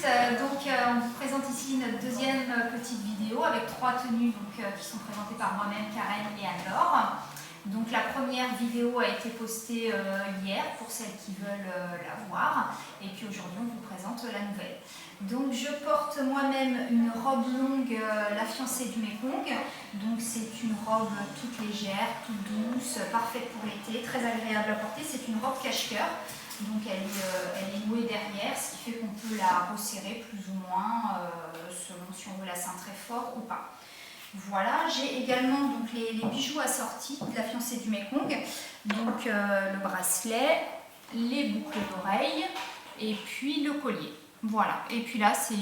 On vous présente ici notre deuxième petite vidéo avec trois tenues qui sont présentées par moi-même, Karen et Anne-Laure. Donc la première vidéo a été postée hier pour celles qui veulent la voir, et puis aujourd'hui on vous présente la nouvelle. Donc je porte moi-même une robe longue, la fiancée du Mekong. Donc c'est une robe toute légère, toute douce, parfaite pour l'été, très agréable à porter. C'est une robe cache-cœur. Donc elle est nouée derrière, ce qui fait qu'on peut la resserrer plus ou moins selon si on veut la cintrer fort ou pas. Voilà, j'ai également donc, les bijoux assortis de la fiancée du Mekong. Donc le bracelet, les boucles d'oreilles et puis le collier. Voilà, et puis là c'est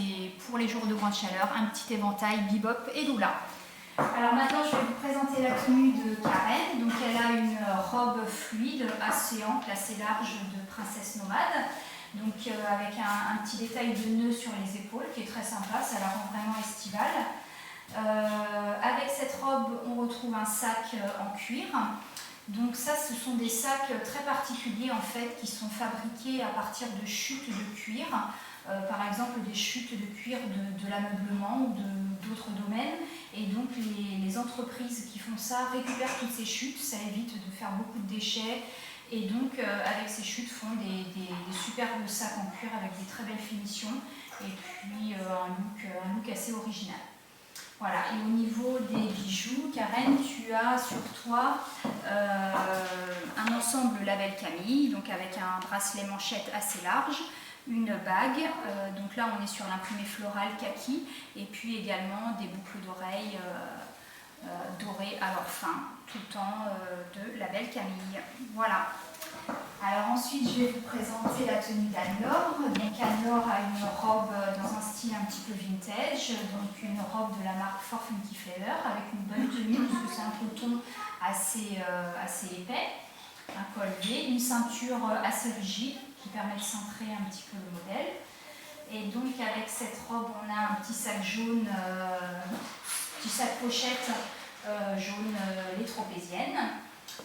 pour les jours de grande chaleur, un petit éventail bebop et doula. Alors maintenant je vais vous présenter la tenue de Karen. Donc elle a une robe fluide, assez ample, assez large de princesse nomade. Donc avec un petit détail de nœud sur les épaules qui est très sympa, ça la rend vraiment estivale. Avec cette robe on retrouve un sac en cuir. Donc ça ce sont des sacs très particuliers en fait qui sont fabriqués à partir de chutes de cuir. Par exemple des chutes de cuir de l'ameublement ou d'autres domaines, et donc les entreprises qui font ça récupèrent toutes ces chutes, ça évite de faire beaucoup de déchets, et donc avec ces chutes font des superbes sacs en cuir avec des très belles finitions et puis un look assez original. Voilà, et au niveau des bijoux, Karen, tu as sur toi un ensemble label Camille, donc avec un bracelet manchette assez large, une bague, donc là on est sur l'imprimé floral kaki, et puis également des boucles d'oreilles dorées à leur fin, tout le temps de label Camille. Voilà. Alors ensuite je vais vous présenter la tenue d'Anne-Laure. Donc Anne-Laure a une robe dans un style un petit peu vintage, donc une robe de la marque For Funky Flavor avec une bonne tenue parce que c'est un coton assez épais, un collier, une ceinture assez rigide qui permet de centrer un petit peu le modèle. Et donc avec cette robe on a un petit sac jaune, petit sac pochette jaune lait tropézienne.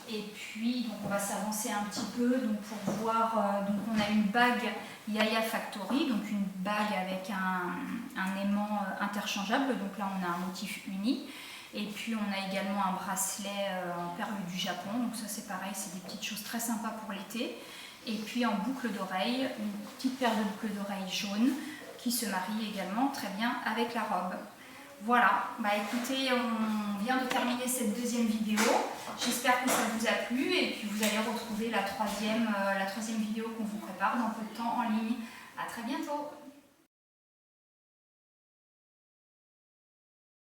Et puis donc on va s'avancer un petit peu donc pour voir, donc on a une bague Yaya Factory, donc une bague avec un aimant interchangeable, donc là on a un motif uni. Et puis on a également un bracelet en perles du Japon, donc ça c'est pareil, c'est des petites choses très sympas pour l'été. Et puis en boucle d'oreille, une petite paire de boucles d'oreilles jaunes qui se marie également très bien avec la robe. Voilà, bah écoutez, on vient de terminer cette deuxième vidéo. J'espère que ça vous a plu, et puis vous allez retrouver la troisième vidéo qu'on vous prépare dans peu de temps en ligne. À très bientôt.